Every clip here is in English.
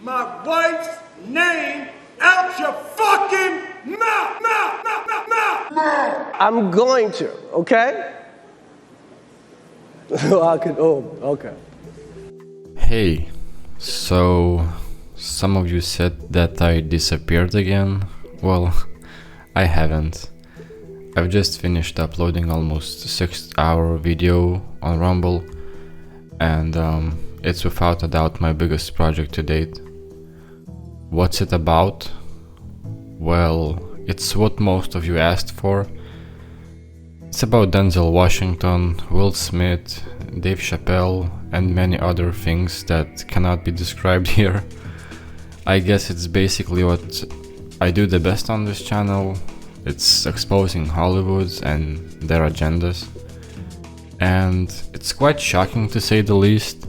my wife's name out your fucking mouth! I'm going to, okay? Okay. Hey, so some of you said that I disappeared again. Well, I haven't. I've just finished uploading almost 6-hour video on Rumble, and it's without a doubt my biggest project to date. What's it about? Well, it's what most of you asked for. It's about Denzel Washington, Will Smith, Dave Chappelle, and many other things that cannot be described here. I guess it's basically what I do the best on this channel. It's exposing Hollywood and their agendas. And it's quite shocking to say the least.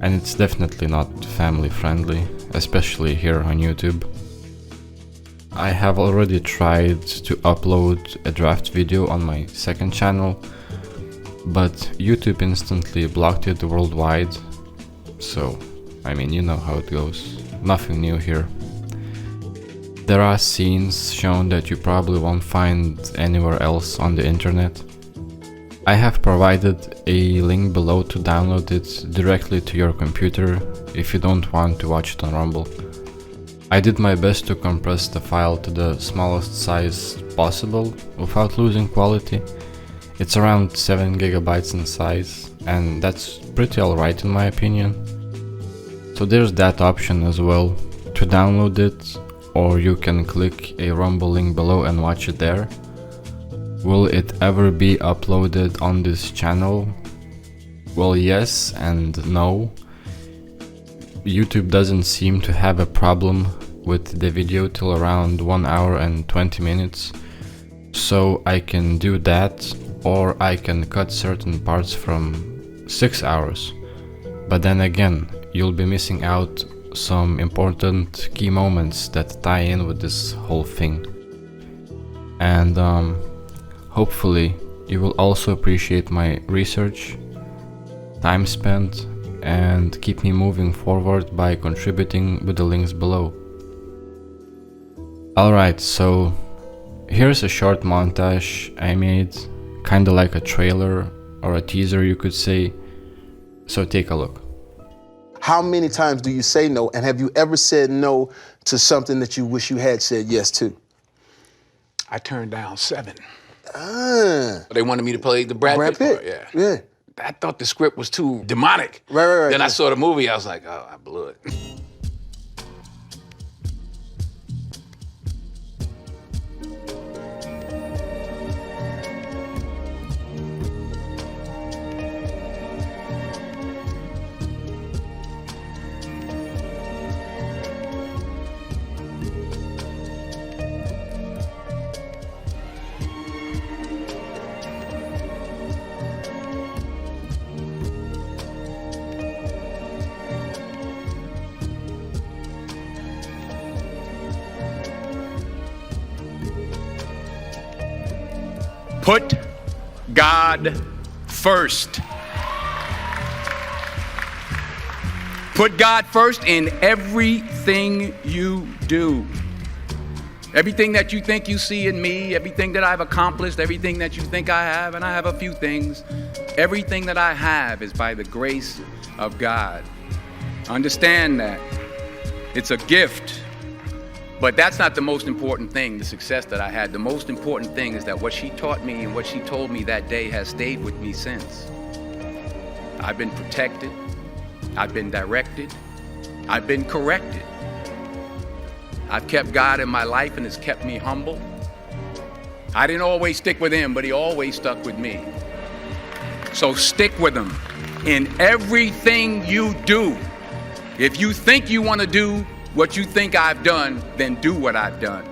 And it's definitely not family friendly, especially here on YouTube. I have already tried to upload a draft video on my second channel, but YouTube instantly blocked it worldwide. So, I mean, you know how it goes. Nothing new here. There are scenes shown that you probably won't find anywhere else on the internet. I have provided a link below to download it directly to your computer if you don't want to watch it on Rumble. I did my best to compress the file to the smallest size possible without losing quality. It's around 7 GB in size, and that's pretty alright in my opinion. So there's that option as well, to download it, or you can click a Rumble link below and watch it there. Will it ever be uploaded on this channel? Well, yes and no. YouTube doesn't seem to have a problem with the video till around 1 hour and 20 minutes. So I can do that, or I can cut certain parts from 6 hours. But then again, you'll be missing out some important key moments that tie in with this whole thing. And hopefully you will also appreciate my research, time spent, and keep me moving forward by contributing with the links below. Alright, so here's a short montage I made, kinda like a trailer or a teaser you could say, so take a look. How many times do you say no, and have you ever said no to something that you wish you had said yes to? I turned down 7. They wanted me to play the Brad Pitt part, yeah. I thought the script was too demonic. Right. Then I saw the movie, I was like, oh, I blew it. Put God first. Put God first in everything you do. Everything that you think you see in me, everything that I've accomplished, everything that you think I have, and I have a few things, everything that I have is by the grace of God. Understand that. It's a gift. But that's not the most important thing, the success that I had. The most important thing is that what she taught me and what she told me that day has stayed with me since. I've been protected, I've been directed, I've been corrected. I've kept God in my life and it's kept me humble. I didn't always stick with him, but he always stuck with me. So stick with him in everything you do. If you think you want to do what you think I've done, then do what I've done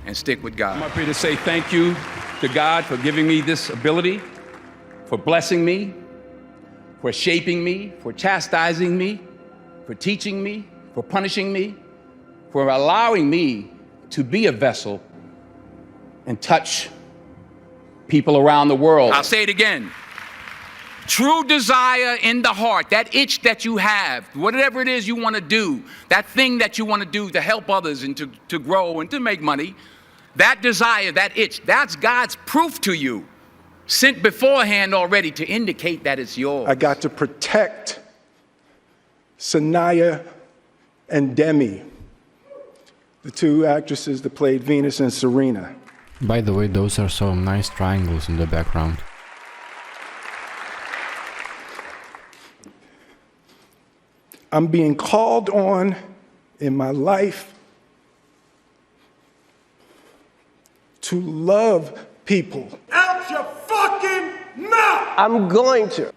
and stick with God. I'm up here to say thank you to God for giving me this ability, for blessing me, for shaping me, for chastising me, for teaching me, for punishing me, for allowing me to be a vessel and touch people around the world. I'll say it again. true desire in the heart, that itch that you have, whatever it is you want to do, that thing that you want to do to help others and to grow and to make money, that desire, that itch, that's God's proof to you, sent beforehand already to indicate that it's yours. I got to protect Sanaya and Demi, the two actresses that played Venus and Serena. By the way, those are some nice triangles in the background. I'm being called on in my life to love people. Out your fucking mouth! I'm going to.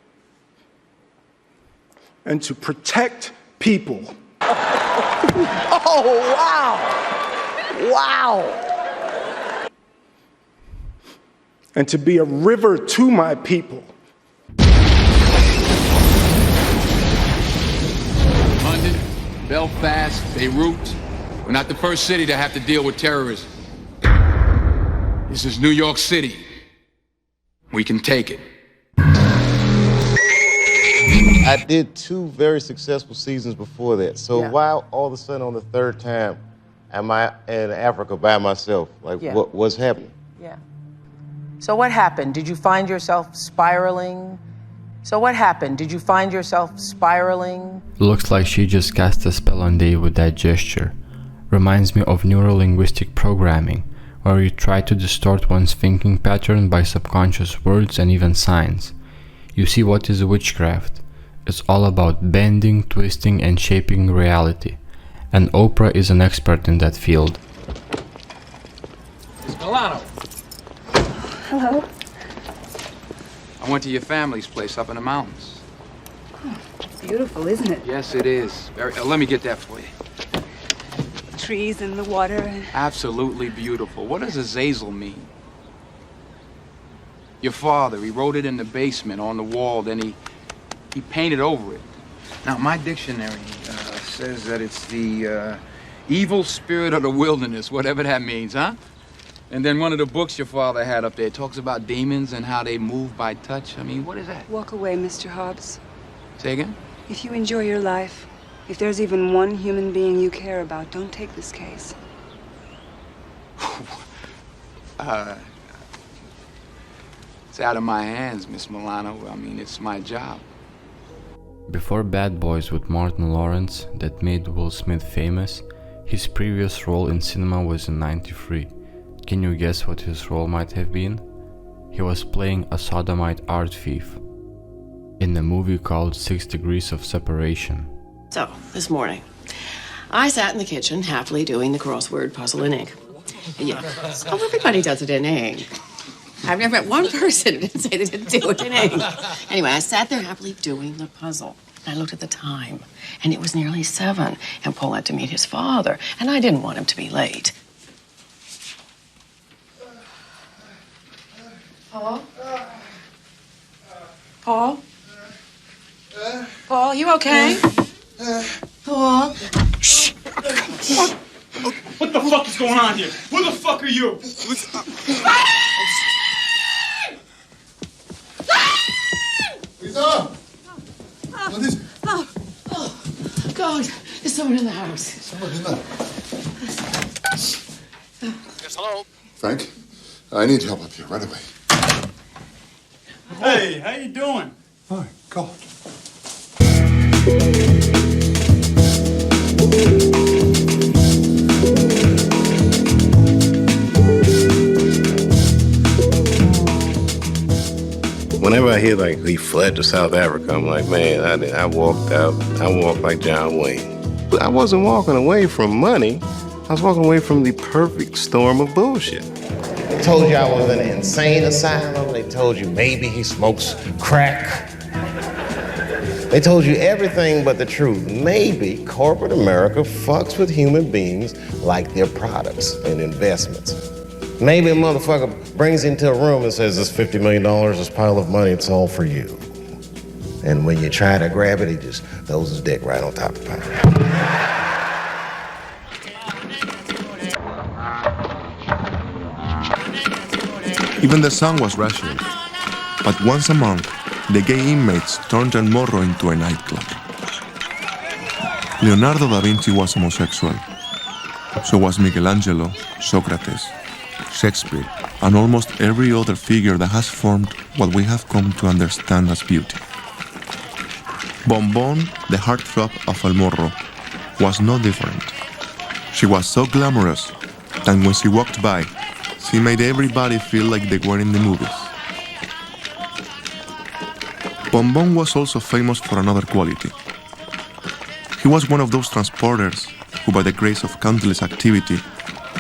And to protect people. Oh, wow. Wow. And to be a river to my people. London, Belfast, Beirut. We're not the first city to have to deal with terrorism. This is New York City. We can take it. I did 2 very successful seasons before that. So why all of a sudden on the 3rd time am I in Africa by myself? Like, what's happening? Yeah. So what happened? Did you find yourself spiraling? Looks like she just cast a spell on Dave with that gesture. Reminds me of neuro-linguistic programming, where you try to distort one's thinking pattern by subconscious words and even signs. You see what is witchcraft? It's all about bending, twisting, and shaping reality. And Oprah is an expert in that field. Miss Milano. Hello. I went to your family's place up in the mountains. Oh, it's beautiful, isn't it? Yes, it is. Let me get that for you. The trees and the water. Absolutely beautiful. What does Azazel mean? Your father, he wrote it in the basement on the wall, then he painted over it. Now, my dictionary says that it's the evil spirit of the wilderness, whatever that means, huh? And then one of the books your father had up there talks about demons and how they move by touch. I mean, what is that? Walk away, Mr. Hobbs. Say again? If you enjoy your life, if there's even one human being you care about, don't take this case. It's out of my hands, Miss Milano. I mean, it's my job. Before Bad Boys with Martin Lawrence, that made Will Smith famous, his previous role in cinema was in '93. Can you guess what his role might have been? He was playing a sodomite art thief in a movie called 6 Degrees of Separation. So, this morning, I sat in the kitchen happily doing the crossword puzzle in ink. Yeah, so everybody does it in ink. I've never met one person who didn't say they didn't do it in ink. Anyway, I sat there happily doing the puzzle. I looked at the time, and it was nearly 7, and Paul had to meet his father, and I didn't want him to be late. Paul? Paul? Paul, you okay? Paul? Shh! What the fuck is going on here? Who the fuck are you? Lisa! What is it? Oh, God, there's someone in the house. Someone in the Yes, hello? Frank, I need help up here right away. Hey, how you doing? My God. Whenever I hear like he fled to South Africa, I'm like, man, I walked out. I walked like John Wayne. But I wasn't walking away from money. I was walking away from the perfect storm of bullshit. They told you I was in an insane asylum. They told you maybe he smokes crack. They told you everything but the truth. Maybe corporate America fucks with human beings like their products and investments. Maybe a motherfucker brings you into a room and says, this $50 million, this pile of money, it's all for you. And when you try to grab it, he just throws his dick right on top of the pile. Even the song was rational. But once a month, the gay inmates turned El Morro into a nightclub. Leonardo da Vinci was homosexual. So was Michelangelo, Socrates, Shakespeare, and almost every other figure that has formed what we have come to understand as beauty. Bonbon, the heartthrob of El Morro, was no different. She was so glamorous that when she walked by, she made everybody feel like they were in the movies. Bonbon was also famous for another quality. He was one of those transporters who, by the grace of countless activity,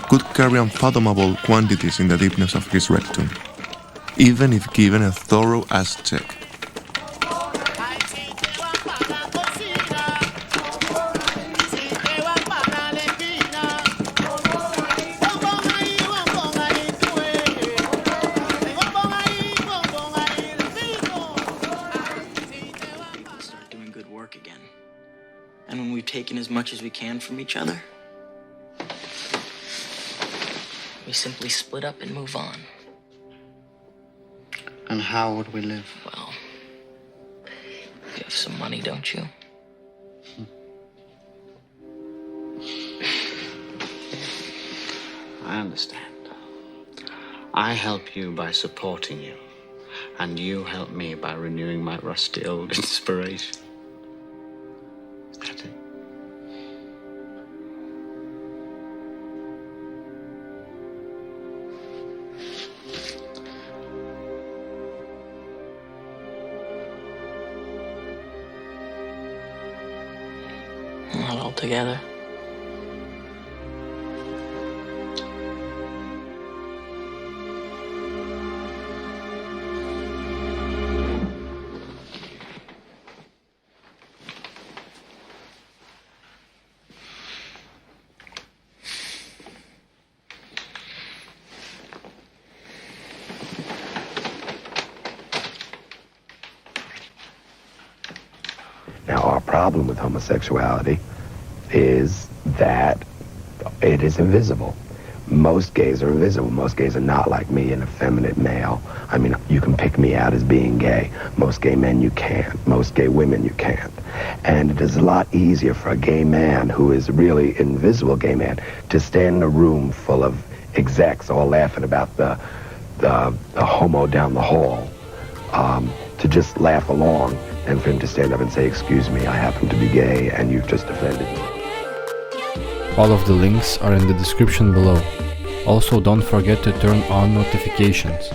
could carry unfathomable quantities in the deepness of his rectum, even if given a thorough ass check. And when we've taken as much as we can from each other, we simply split up and move on. And how would we live? Well, you have some money, don't you? I understand. I help you by supporting you, and you help me by renewing my rusty old inspiration. Not altogether. Now, our problem with homosexuality is that it is invisible. Most gays are invisible. Most gays are not like me, an effeminate male. I mean, you can pick me out as being gay. Most gay men you can't. Most gay women you can't. And it is a lot easier for a gay man who is really invisible gay man to stand in a room full of execs all laughing about the homo down the hall, to just laugh along, and for him to stand up and say, "Excuse me, I happen to be gay and you've just offended me." All of the links are in the description below. Also, don't forget to turn on notifications.